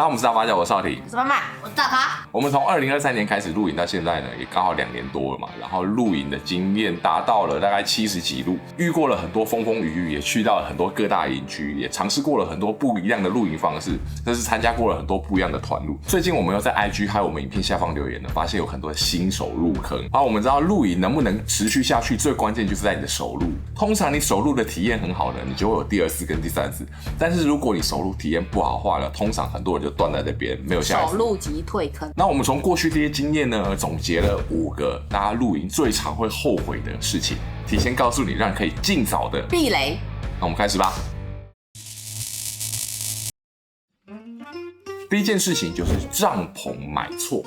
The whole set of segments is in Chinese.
那我们是大发酵，我是少廷，我是曼曼，我是大发。我们从2023年开始露营到现在呢，也刚好2年多了嘛。然后露营的经验达到了大概70几路，遇过了很多风风雨雨，也去到了很多各大营区，也尝试过了很多不一样的露营方式，甚至参加过了很多不一样的团露。最近我们又在 IG 还有我们影片下方留言呢，发现有很多的新手入坑。然后我们知道露营能不能持续下去，最关键就是在你的首露。通常你首露的体验很好呢，你就会有第2次跟第3次。但是如果你首露体验不好的话呢，通常很多人就断在这边，没有下一次。首露即退坑。那我们从过去这些经验呢，总结了5个大家露营最常会后悔的事情，提前告诉你，让你可以尽早的避雷。那我们开始吧。第一件事情就是帐篷买错。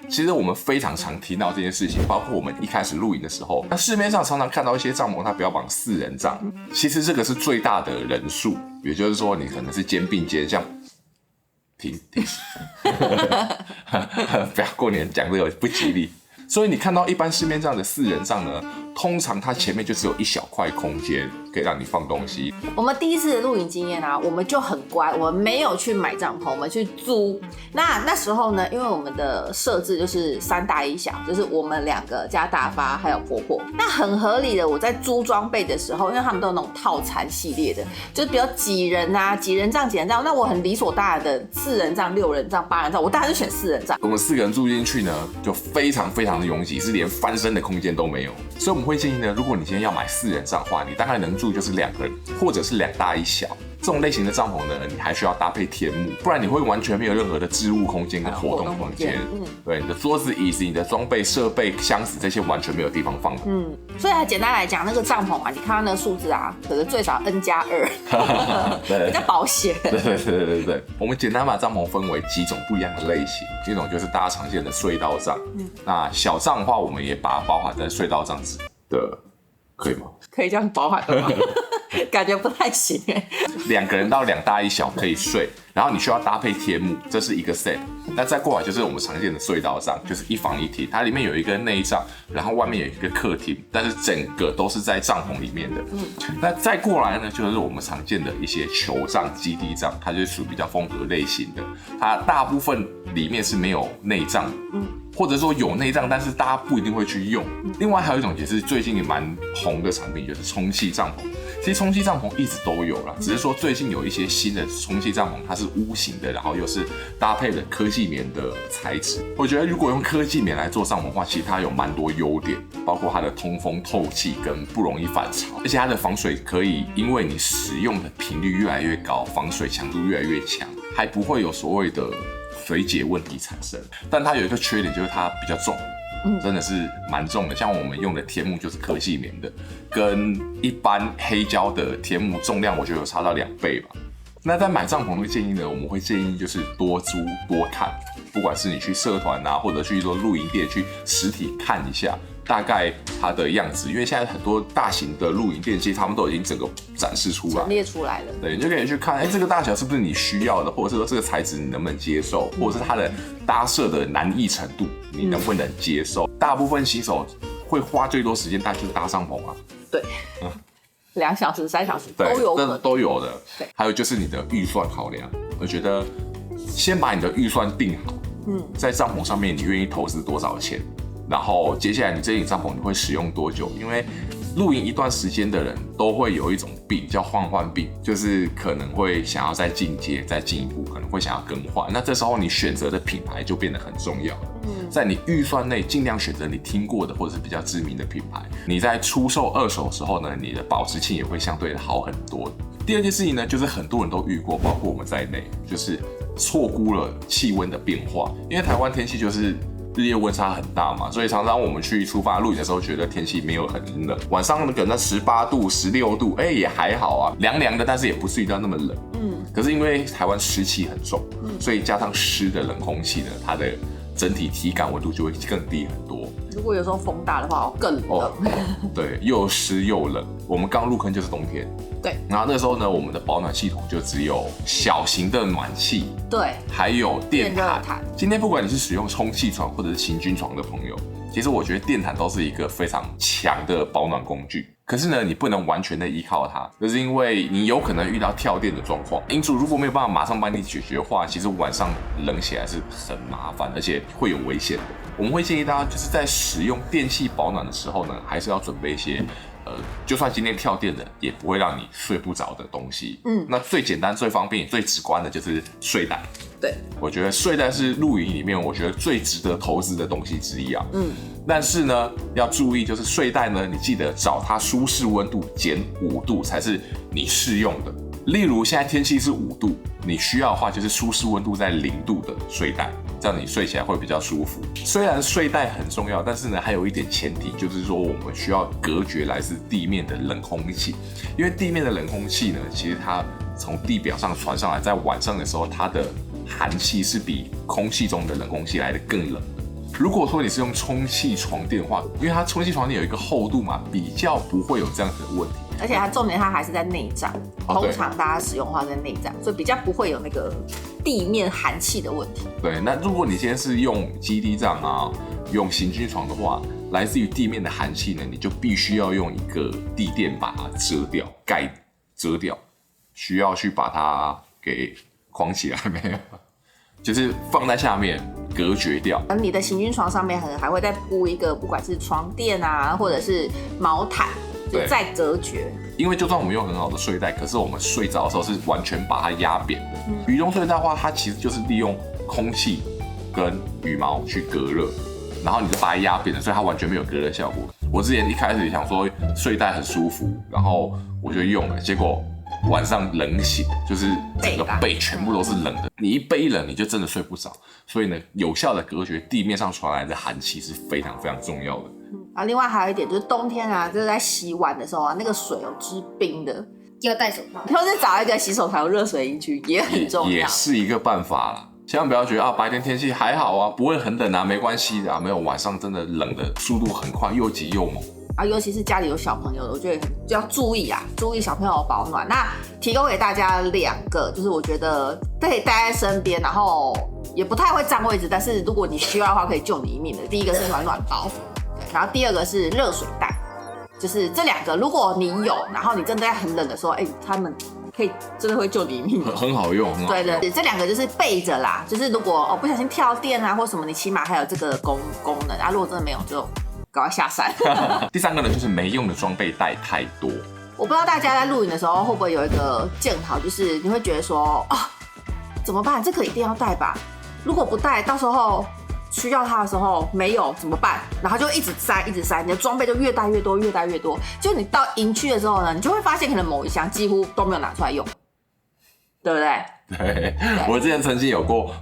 其实我们非常常听到这件事情，包括我们一开始露营的时候，那市面上常常看到一些帐篷，它标榜4人帐，其实这个是最大的人数，也就是说你可能是肩并肩，像停，不要过年讲这个不吉利。所以你看到一般市面上的4人帐呢，通常它前面就只有一小块空间可以让你放东西。我们第一次的露营经验啊，我们就很乖，我们没有去买帐篷，我们去租。那时候呢，因为我们的设置就是3大1小，就是我们2个加大发还有婆婆。那很合理的，我在租装备的时候，因为他们都有那种套餐系列的，就是比如几人啊，几人帐，那我很理所当然的4人帐、6人帐、8人帐，我当然就选4人帐。我们4个人住进去呢，就非常的拥挤，是连翻身的空间都没有。所以我们会建议呢，如果你今天要买4人帐的话，你大概能住就是2个人，或者是2大1小。这种类型的帐篷呢，你还需要搭配天幕，不然你会完全没有任何的置物空间跟活动空间。对，你的桌子、椅子、你的装备、设备、箱子这些完全没有地方放。所以简单来讲，那个帐篷啊，你看到那个数字啊，可能最少 N+2， 比较保险。对，我们简单把帐篷分为几种不一样的类型，一种就是大家常见的隧道帐，那小帐的话，我们也把它包含在隧道帐子的，可以吗？可以这样包含吗？感觉不太行哎。2个人到2大1小可以睡，然后你需要搭配天幕，这是一个 set。那再过来就是我们常见的隧道帐，就是1房1厅，它里面有一个内帐，然后外面有一个客厅，但是整个都是在帐篷里面的。那再过来呢，就是我们常见的一些球帐、基地帐，它就是属于比较风格类型的，它大部分里面是没有内帐。或者说有内帐，但是大家不一定会去用。另外还有一种也是最近也蛮红的产品，就是充气帐篷。其实充气帐篷一直都有啦，只是说最近有一些新的充气帐篷，它是屋型的，然后又是搭配了科技棉的材质。我觉得如果用科技棉来做帐篷的话，其实它有蛮多优点，包括它的通风透气跟不容易反潮，而且它的防水可以因为你使用的频率越来越高，防水强度越来越强，还不会有所谓的水解问题产生。但它有一个缺点，就是它比较重，真的是蛮重的。像我们用的天幕就是科技棉的，跟一般黑胶的天幕重量我觉得有差到2倍吧。那在买帐篷的建议呢，我们会建议就是多租多看，不管是你去社团啊，或者去说露营店去实体看一下大概它的样子，因为现在很多大型的露营店其实他们都已经整个展示出来，陈列出来了。对，你就可以去看，这个大小是不是你需要的，或者是说这个材质你能不能接受，或者是它的搭设的难易程度你能不能接受。大部分新手会花最多时间，大概就是搭帐篷啊。对，2小时、3小时都有可能，都有的。对，还有就是你的预算考量，我觉得先把你的预算定好，在帐篷上面你愿意投资多少钱，然后接下来你这顶帐篷你会使用多久？因为露营一段时间的人都会有一种病叫换病，就是可能会想要再进阶、再进一步，可能会想要更换。那这时候你选择的品牌就变得很重要了。在你预算内尽量选择你听过的或者是比较知名的品牌。你在出售2手的时候呢，你的保值性也会相对的好很多。第2件事情呢，就是很多人都遇过，包括我们在内，就是错估了气温的变化，因为台湾天气就是日夜温差很大嘛，所以常常我们去出发露营的时候，觉得天气没有很冷，晚上可能18度、16度，也还好啊，凉凉的，但是也不至于到那么冷。可是因为台湾湿气很重，所以加上湿的冷空气呢，它的整体体感温度就会更低很多。如果有时候风大的话，更冷。对，又湿又冷。我们刚入坑就是冬天。对。然后那时候呢，我们的保暖系统就只有小型的暖气。对。还有电毯。今天不管你是使用充气床或者是行军床的朋友，其实我觉得电毯都是一个非常强的保暖工具。可是呢，你不能完全的依靠它，就是因为你有可能遇到跳电的状况。因此，如果没有办法马上帮你解决的话，其实晚上冷起来是很麻烦，而且会有危险的。我们会建议大家就是在使用电器保暖的时候呢，还是要准备一些就算今天跳电了，也不会让你睡不着的东西。那最简单、最方便、也最直观的就是睡袋。对，我觉得睡袋是露营里面我觉得最值得投资的东西之一啊。但是呢，要注意，就是睡袋呢，你记得找它舒适温度减5度才是你适用的。例如现在天气是5度，你需要的话就是舒适温度在0度的睡袋，这样你睡起来会比较舒服。虽然睡袋很重要，但是呢，还有一点前提，就是说我们需要隔绝来自地面的冷空气，因为地面的冷空气呢，其实它从地表上传上来，在晚上的时候，它的寒气是比空气中的冷空气来得更冷的。如果说你是用充气床垫的话，因为它充气床垫有一个厚度嘛，比较不会有这样子的问题。而且它重点它还是在内帐，通常大家使用的话在内帐，所以比较不会有那个地面寒气的问题。对，那如果你今天是用基地帐啊，用行军床的话，来自于地面的寒气呢，你就必须要用一个地垫把它遮掉，遮掉，需要去把它给框起来没有？就是放在下面隔绝掉。你的行军床上面可能还会再铺一个，不管是床垫啊，或者是毛毯，就再隔绝。因为就算我们用很好的睡袋，可是我们睡着的时候是完全把它压扁的。羽绒睡袋的话，它其实就是利用空气跟羽毛去隔热，然后你就把它压扁了，所以它完全没有隔热效果。我之前一开始想说睡袋很舒服，然后我就用了，结果晚上冷醒，就是整个背全部都是冷的，你一背一冷，你就真的睡不着。所以呢，有效的隔绝地面上传来的寒气是非常非常重要的。另外还有一点就是冬天啊，就是在洗碗的时候啊，那个水有支冰的，要戴手套，或是找一个洗手台有热水营区也很重要，也是一个办法啦。千万不要觉得啊，白天天气还好啊，不会很冷啊，没关系的啊。没有，晚上真的冷的速度很快，又急又猛。尤其是家里有小朋友的，我觉得就要注意啊，注意小朋友的保暖。那提供给大家2个，就是我觉得可以带在身边，然后也不太会占位置，但是如果你需要的话，可以救你一命的。第一个是暖暖包，然后第2个是热水袋，就是这2个，如果你有，然后你真的在很冷的时候，他们可以真的会救你一命，很好用，很好用。对，这2个就是备着啦，就是如果不小心跳电啊或什么，你起码还有这个功能啊。如果真的没有，就赶快下山。第3个呢，就是没用的装备带太多。我不知道大家在露营的时候会不会有一个检讨，就是你会觉得说怎么办？这个一定要带吧？如果不带，到时候需要它的时候没有怎么办？然后就一直塞，你的装备就越带越多，越带越多。就你到营区的时候呢，你就会发现可能某一项几乎都没有拿出来用，对不对？对，我之前曾经有过。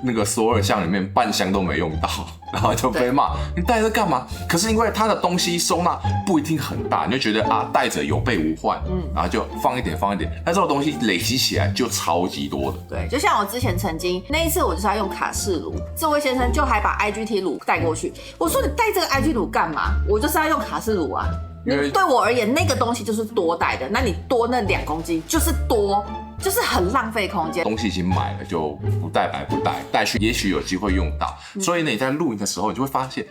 那个所有箱里面半箱都没用到，然后就被骂你带这干嘛？可是因为它的东西收纳不一定很大，你就觉得带着有备无患，然后就放一点，但这种东西累积起来就超级多的。对，就像我之前曾经那一次，我就是要用卡式炉，这位先生就还把 IGT 炉带过去，我说你带这个 IGT 炉干嘛？我就是要用卡式炉啊。对我而言，那个东西就是多带的，那你多那2公斤就是多。就是很浪费空间，东西已经买了就不带白不带，带去也许有机会用到。所以呢，你在露营的时候，你就会发现，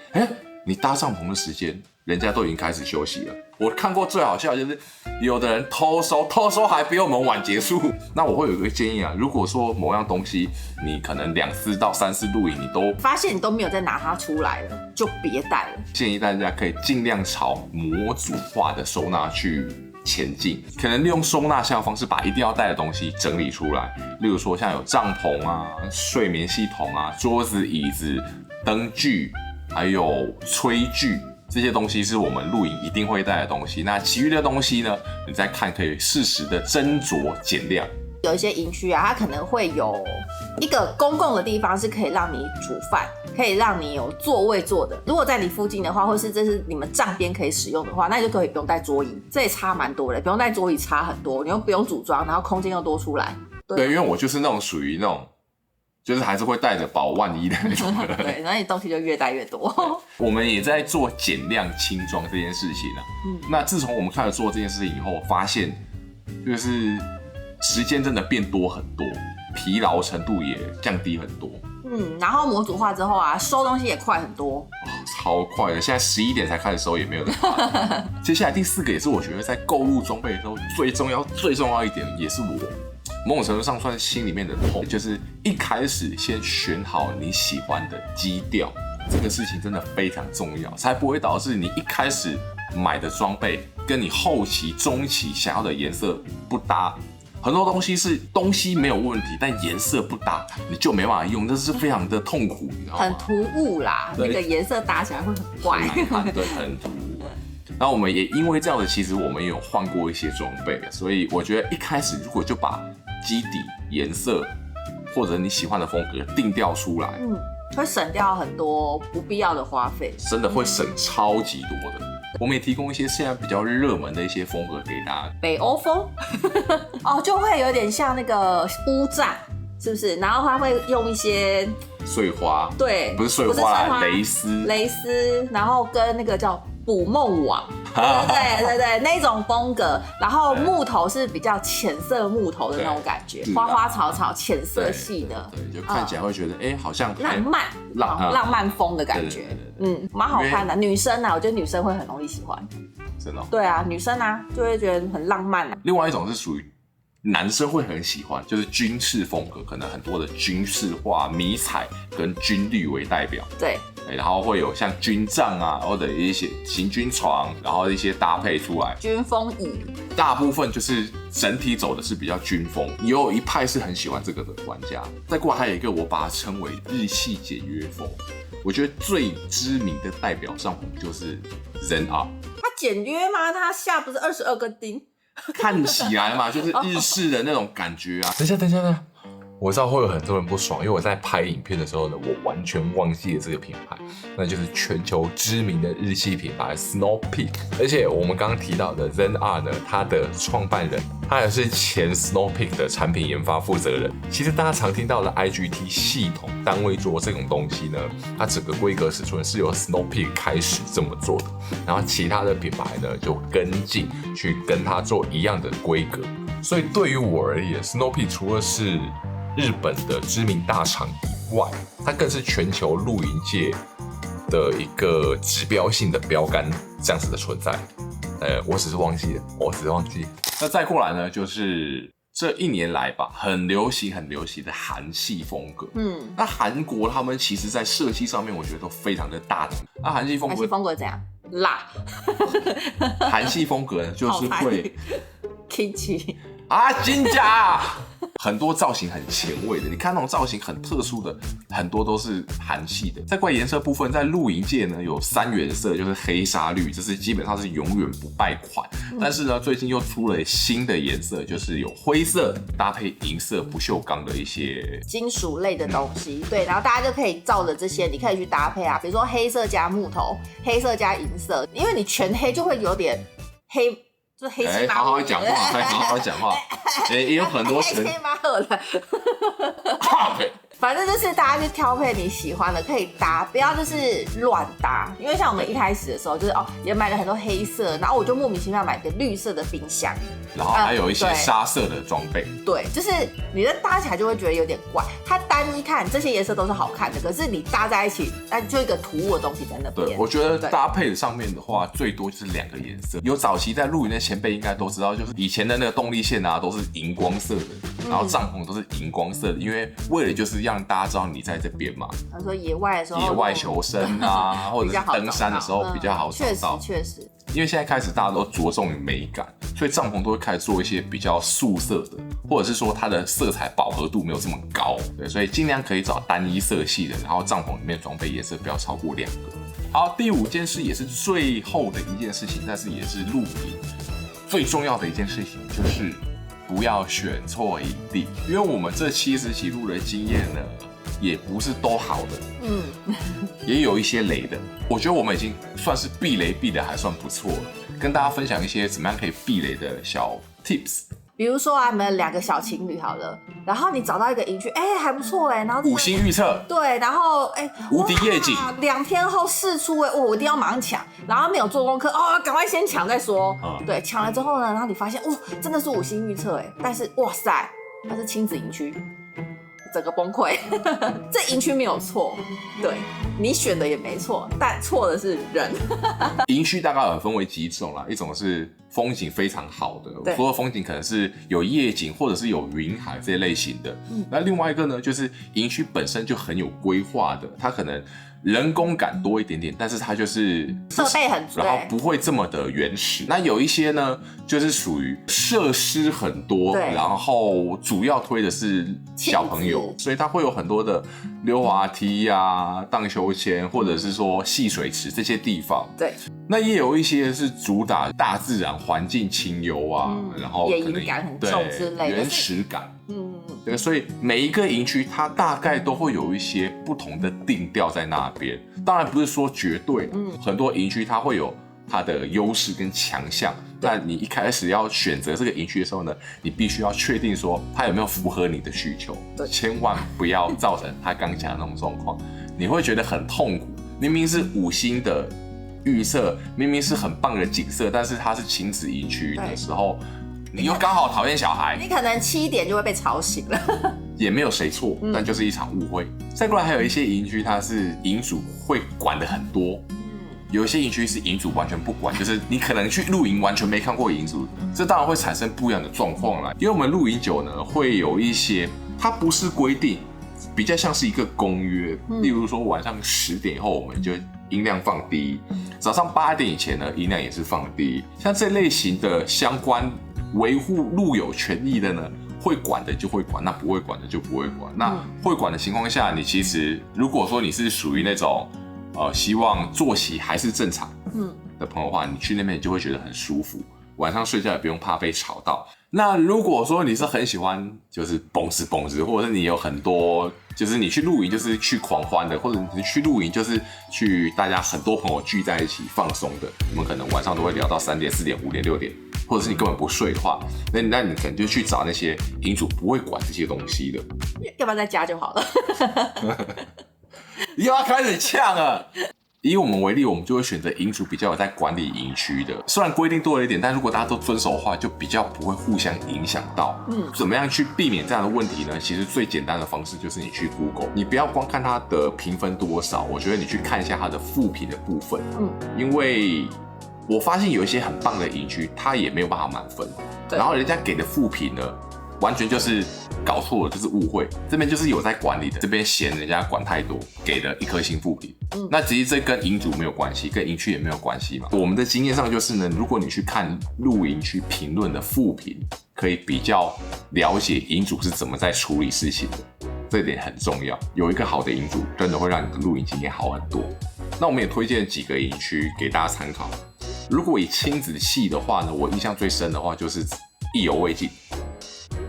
你搭帐篷的时间，人家都已经开始休息了。我看过最好笑的就是，有的人偷收还比我们晚结束。那我会有一个建议啊，如果说某样东西你可能2次到3次露营，你都发现你都没有再拿它出来了，就别带了。建议大家可以尽量朝模组化的收纳去前进，可能利用收纳箱的方式把一定要带的东西整理出来，例如说像有帐篷啊、睡眠系统啊、桌子、椅子、灯具，还有炊具，这些东西是我们露营一定会带的东西。那其余的东西呢，你再看可以适时的斟酌减量。有一些营区啊，它可能会有一个公共的地方是可以让你煮饭，可以让你有座位坐的。如果在你附近的话，或是这是你们帐边可以使用的话，那你就可以不用带桌椅，这也差蛮多的，不用带桌椅差很多，你又不用组装，然后空间又多出来。对，因为我就是那种属于那种，就是还是会带着保万一的那种人。对，然后你东西就越带越多。我们也在做减量轻装这件事情啊。那自从我们开始做这件事情以后，发现就是时间真的变多很多，疲劳程度也降低很多。然后模组化之后啊，收东西也快很多，超快的。现在11点才开始收，也没有人发。接下来第4个也是我觉得在购入装备的时候最重要一点，也是我某种程度上算是心里面的痛，就是一开始先选好你喜欢的基调，这个事情真的非常重要，才不会导致你一开始买的装备跟你后期、中期想要的颜色不搭。很多东西是东西没有问题，但颜色不搭，你就没办法用，这是非常的痛苦，你知道吗？很突兀啦，那个颜色搭起来会很怪，很难看，对，很突兀。然后我们也因为这样的，其实我们也有换过一些装备，所以我觉得一开始如果就把基底颜色或者你喜欢的风格定调出来，会省掉很多不必要的花费，真的会省超级多的。我们也提供一些现在比较热门的一些风格给大家。北欧风哦，就会有点像那个乌帐，是不是？然后它会用一些碎花，对，不是碎花啦，蕾丝，然后跟那个叫捕梦网，对，那种风格。然后木头是比较浅色木头的那种感觉，花花草草浅色系的，对，就看起来会觉得好像浪漫风的感觉，蛮好看的。女生啊，我觉得女生会很容易喜欢，真的。对啊，女生啊就会觉得很浪漫啊。另外一种是属于男生会很喜欢，就是军事风格，可能很多的军事化、迷彩跟军绿为代表。对，然后会有像军帐啊，或者一些行军床，然后一些搭配出来。军风椅，大部分就是整体走的是比较军风，也有一派是很喜欢这个的玩家。再过来还有一个，我把它称为日系简约风。我觉得最知名的代表帐篷就是 ZenR。它简约吗？它下不是22个钉？看起来嘛，就是日式的那种感觉啊。等一下，我知道会有很多人不爽，因为我在拍影片的时候呢，我完全忘记了这个品牌，那就是全球知名的日系品牌 Snow Peak。而且我们刚刚提到的 ZenR 呢，它的创办人，他也是前 Snow Peak 的产品研发负责人。其实大家常听到的 IGT 系统单位做这种东西呢，它整个规格尺寸是由 Snow Peak 开始这么做的，然后其他的品牌呢就跟进去跟它做一样的规格。所以对于我而言 ，Snow Peak 除了是日本的知名大厂以外，它更是全球露营界的一个指标性的标杆，这样子的存在。我只是忘记了。那再过来呢，就是这1年来吧，很流行的韩系风格。那韩国他们其实在设计上面，我觉得都非常的大胆。那韩系风格怎样？辣。韩系风格呢，就是会 kimchi 啊，真假？很多造型很前卫的，你看那种造型很特殊的，很多都是韩系的。在怪颜色部分，在露营界呢有3原色，就是黑沙绿，这是基本上是永远不败款。但是呢，最近又出了新的颜色，就是有灰色搭配银色不锈钢的一些金属类的东西。对，然后大家就可以照着这些，你可以去搭配啊，比如说黑色加木头，黑色加银色，因为你全黑就会有点黑。就是黑漆麻好好讲话，也有很多黑麻了。反正就是大家去挑配你喜欢的，可以搭，不要就是乱搭。因为像我们一开始的时候，就是也买了很多黑色，然后我就莫名其妙买个绿色的冰箱，然后还有一些沙色的装备。对，就是你的搭起来就会觉得有点怪。它单一看这些颜色都是好看的，可是你搭在一起，那就一个突兀的东西在那边。对，我觉得搭配上面的话，最多就是2个颜色。有早期在露营的前辈应该都知道，就是以前的那个动力线啊，都是荧光色的，然后帐篷都是荧光色的，因为为了就是让大家知道你在这边嘛。他说野外的时候，野外求生啊，或者是登山的时候比较好找到。确实。因为现在开始大家都着重于美感，所以帐篷都会开始做一些比较素色的，或者是说它的色彩饱和度没有这么高。对，所以尽量可以找单一色系的，然后帐篷里面装备颜色不要超过2个。好，第5件事也是最后的一件事情，但是也是露营最重要的一件事情，就是不要选错营地。因为我们这70几路的经验呢，也不是都好的，也有一些雷的。我觉得我们已经算是避雷避的还算不错了，跟大家分享一些怎么样可以避雷的小 tips。比如说啊，你们2个小情侣好了，然后你找到一个营区，还不错然后5星预测，对，然后无敌夜景，2天后释出我一定要马上抢，然后没有做功课赶快先抢再说，对，抢了之后呢，然后你发现真的是5星预测但是哇塞，它是亲子营区。整个崩溃。这营区没有错，对你选的也没错，但错的是人。营区大概有分为几种啦，一种是风景非常好的，所有风景可能是有夜景或者是有云海这些类型的。那另外一个呢，就是营区本身就很有规划的，它可能人工感多一点点，但是它就是设备很足，然后不会这么的原始。那有一些呢，就是属于设施很多，然后主要推的是小朋友，所以它会有很多的溜滑梯啊、荡秋千，或者是说戏水池这些地方。对。那也有一些是主打大自然环境清幽啊，然后野营感很重之类的原始感。对，所以每一个营区它大概都会有一些不同的定调在那边。当然不是说绝对，很多营区它会有它的优势跟强项。但你一开始要选择这个营区的时候呢，你必须要确定说它有没有符合你的需求，千万不要造成他刚讲的那种状况，你会觉得很痛苦。明明是5星的预设，明明是很棒的景色，但是它是亲子营区的时候，你又刚好讨厌小孩，你可能7点就会被吵醒了。也没有谁错，但就是一场误会。再过来还有一些营区，它是营主会管的很多，有一些营区是营主完全不管，就是你可能去露营完全没看过营主，这当然会产生不一样的状况啦。因为我们露营久呢，会有一些它不是规定，比较像是一个公约，例如说晚上10点以后我们就音量放低，早上8点以前呢音量也是放低。像这类型的相关维护路友权益的呢，会管的就会管，那不会管的就不会管。那会管的情况下，你其实如果说你是属于那种希望作息还是正常的朋友的话，你去那边就会觉得很舒服，晚上睡觉也不用怕被吵到。那如果说你是很喜欢就是蹦子，或者是你有很多就是你去露营就是去狂欢的，或者你去露营就是去大家很多朋友聚在一起放松的，你们可能晚上都会聊到3点、4点、5点、6点，或者是你根本不睡的话，那你可能就去找那些营主不会管这些东西的，要不要在家就好了？又要开始呛了。以我们为例，我们就会选择营主比较有在管理营区的，虽然规定多了一点，但如果大家都遵守的话，就比较不会互相影响到。怎么样去避免这样的问题呢？其实最简单的方式就是你去 Google， 你不要光看它的评分多少，我觉得你去看一下它的负评的部分。因为我发现有一些很棒的营区，它也没有办法满分，然后人家给的负评呢，完全就是搞错了，就是误会。这边就是有在管理的，这边嫌人家管太多，给了1颗星负评。那其实这跟营主没有关系，跟营区也没有关系嘛。我们的经验上就是呢，如果你去看露营区评论的负评，可以比较了解营主是怎么在处理事情的，这点很重要。有一个好的营主，真的会让你的露营经验好很多。那我们也推荐几个营区给大家参考。如果以亲子系的话呢，我印象最深的话就是意犹未尽。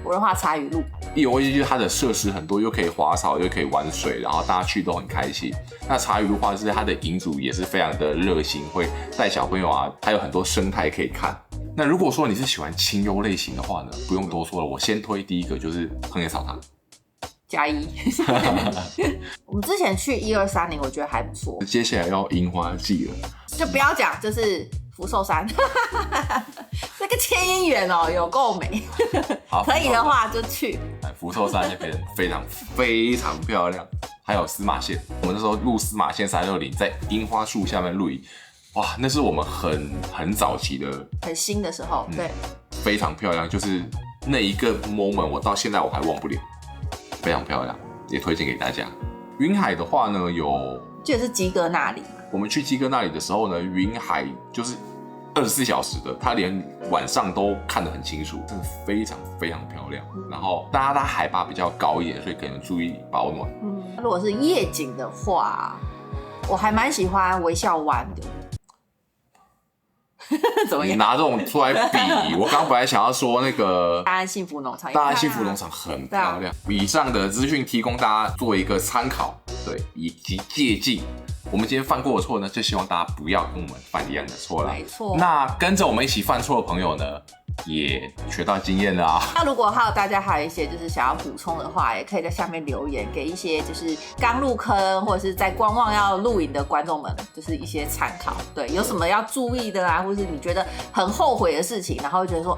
文化茶语录，意犹未尽就是它的设施很多，又可以滑草，又可以玩水，然后大家去都很开心。那茶语录的话，就是它的营主也是非常的热心，会带小朋友啊，还有很多生态可以看。那如果说你是喜欢清幽类型的话呢，不用多说了，我先推第一个就是横野草堂。加1。我们之前去1230，我觉得还不错。接下来要樱花季了，就不要讲，就是福寿山，那个千姻缘哦，有够美。可以的话就去。福寿山那边非常漂亮，还有司马县。我们那时候录司马县360，在樱花树下面露营，哇，那是我们很早期的，很新的时候，对，非常漂亮，就是那一个 moment， 我到现在我还忘不了。非常漂亮，也推荐给大家。云海的话呢，就是基哥那里。我们去基哥那里的时候呢，云海就是24小时的，它连晚上都看得很清楚，真的非常非常漂亮。然后大家海拔比较高一点，所以可能注意保暖。如果是夜景的话，我还蛮喜欢微笑湾的。怎么样？你拿这种出来比，我刚本来想要说那个大安幸福农场，大安幸福农场很漂亮。以上的资讯提供大家做一个参考，对，以及借鉴。我们今天犯过的错呢，就希望大家不要跟我们犯一样的错啦。没错。那跟着我们一起犯错的朋友呢，也学到经验了啊。那如果大家还有一些就是想要补充的话，也可以在下面留言，给一些就是刚入坑或者是在观望要露营的观众们，就是一些参考。对，有什么要注意的啊，或是你觉得很后悔的事情，然后觉得说，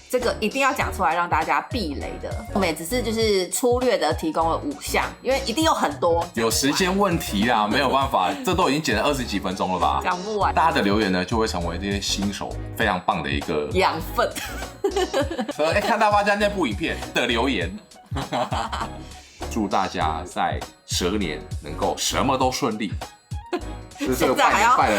这个一定要讲出来让大家避雷的。我们也只是就是粗略的提供了5项，因为一定有很多。有时间问题啦，没有办法，这都已经剪了20几分钟了吧？讲不完。大家的留言呢，就会成为这些新手非常棒的一个养分。所以看大发家那部影片的留言，祝大家在蛇年能够什么都顺利。这个拜了太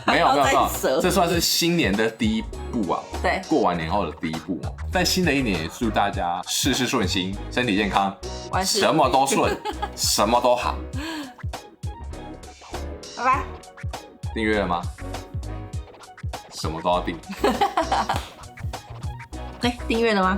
没有，这算是新年的第一步啊。对，过完年后的第一步。在新的一年，也祝大家事事顺心，身体健康，什么都顺，什么都好。拜拜。订阅了吗？什么都要订。订阅了吗？